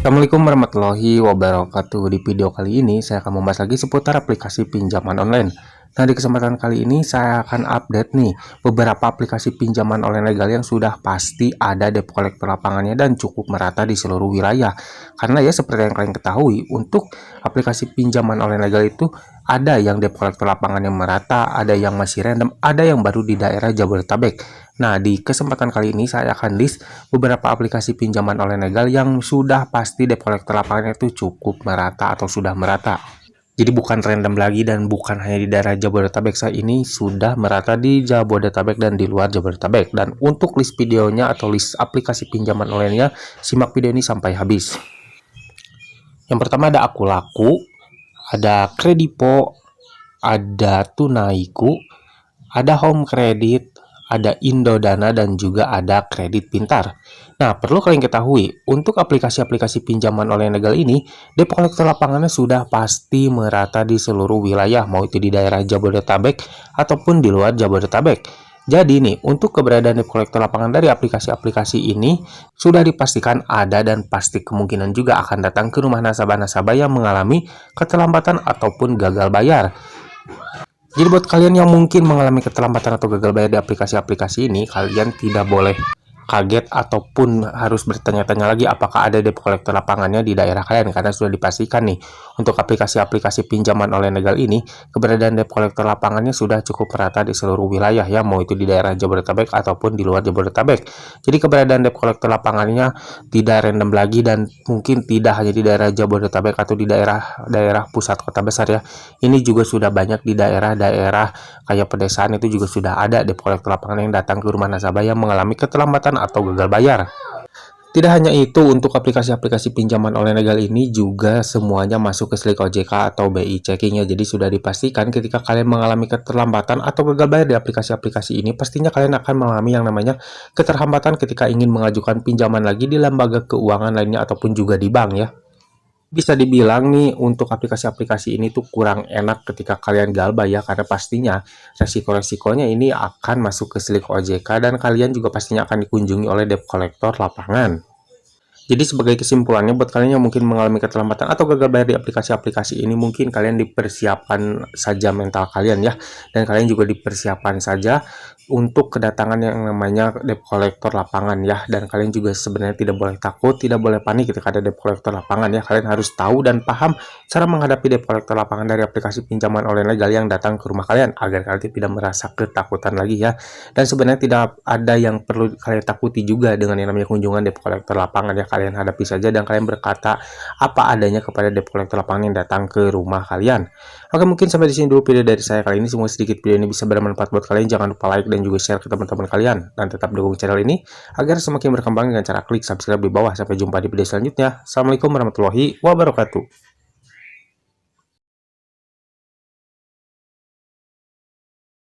Assalamualaikum warahmatullahi wabarakatuh. Di video kali ini saya akan membahas lagi seputar aplikasi pinjaman online. Nah, di kesempatan kali ini saya akan update nih beberapa aplikasi pinjaman online legal yang sudah pasti ada debt collector lapangannya dan cukup merata di seluruh wilayah. Karena ya seperti yang kalian ketahui, untuk aplikasi pinjaman online legal itu ada yang debt collector lapangannya merata, ada yang masih random, ada yang baru di daerah Jabodetabek. Nah, di kesempatan kali ini saya akan list beberapa aplikasi pinjaman online legal yang sudah pasti debt collector lapangannya itu cukup merata atau sudah merata. Jadi bukan random lagi dan bukan hanya di daerah Jabodetabek, saya ini sudah merata di Jabodetabek dan di luar Jabodetabek. Dan untuk list videonya atau list aplikasi pinjaman online-nya, simak video ini sampai habis. Yang pertama ada Akulaku, ada Kredipo, ada Tunaiku, ada Home Credit, ada Indodana, dan juga ada Kredit Pintar. Nah, perlu kalian ketahui, untuk aplikasi-aplikasi pinjaman online legal ini, debt collector lapangannya sudah pasti merata di seluruh wilayah, mau itu di daerah Jabodetabek ataupun di luar Jabodetabek. Jadi nih, untuk keberadaan debt collector lapangan dari aplikasi-aplikasi ini sudah dipastikan ada dan pasti kemungkinan juga akan datang ke rumah nasabah-nasabah yang mengalami keterlambatan ataupun gagal bayar. Jadi buat kalian yang mungkin mengalami keterlambatan atau gagal bayar di aplikasi-aplikasi ini, kalian tidak boleh kaget ataupun harus bertanya-tanya lagi apakah ada debt collector lapangannya di daerah kalian, karena sudah dipastikan nih untuk aplikasi-aplikasi pinjaman online legal ini keberadaan debt collector lapangannya sudah cukup merata di seluruh wilayah ya, mau itu di daerah Jabodetabek ataupun di luar Jabodetabek. Jadi keberadaan debt collector lapangannya tidak random lagi dan mungkin tidak hanya di daerah Jabodetabek atau di daerah pusat kota besar ya. Ini juga sudah banyak di daerah-daerah kayak pedesaan, itu juga sudah ada debt collector lapangan yang datang ke rumah nasabah yang mengalami keterlambatan atau gagal bayar. Tidak hanya itu, untuk aplikasi-aplikasi pinjaman online legal ini juga semuanya masuk ke SLIK OJK atau BI checking ya. Jadi sudah dipastikan ketika kalian mengalami keterlambatan atau gagal bayar di aplikasi-aplikasi ini, pastinya kalian akan mengalami yang namanya keterhambatan ketika ingin mengajukan pinjaman lagi di lembaga keuangan lainnya ataupun juga di bank ya. Bisa dibilang nih untuk aplikasi-aplikasi ini tuh kurang enak ketika kalian galbay ya, karena pastinya resiko-resikonya ini akan masuk ke SLIK OJK dan kalian juga pastinya akan dikunjungi oleh debt collector lapangan. Jadi sebagai kesimpulannya, buat kalian yang mungkin mengalami keterlambatan atau gagal bayar di aplikasi-aplikasi ini, mungkin kalian dipersiapkan saja mental kalian ya, dan kalian juga dipersiapkan saja untuk kedatangan yang namanya debt collector lapangan ya. Dan kalian juga sebenarnya tidak boleh takut, tidak boleh panik ketika ada debt collector lapangan ya. Kalian harus tahu dan paham cara menghadapi debt collector lapangan dari aplikasi pinjaman online legal yang datang ke rumah kalian, agar kalian tidak merasa ketakutan lagi ya. Dan sebenarnya tidak ada yang perlu kalian takuti juga dengan yang namanya kunjungan debt collector lapangan ya. Kalian hadapi saja dan kalian berkata apa adanya kepada debt collector lapangan yang datang ke rumah kalian. Oke, mungkin sampai di sini dulu video dari saya kali ini. Semoga sedikit video ini bisa bermanfaat buat kalian. Jangan lupa like dan juga share ke teman-teman kalian, dan tetap dukung channel ini agar semakin berkembang dengan cara klik subscribe di bawah. Sampai jumpa di video selanjutnya. Assalamualaikum warahmatullahi wabarakatuh.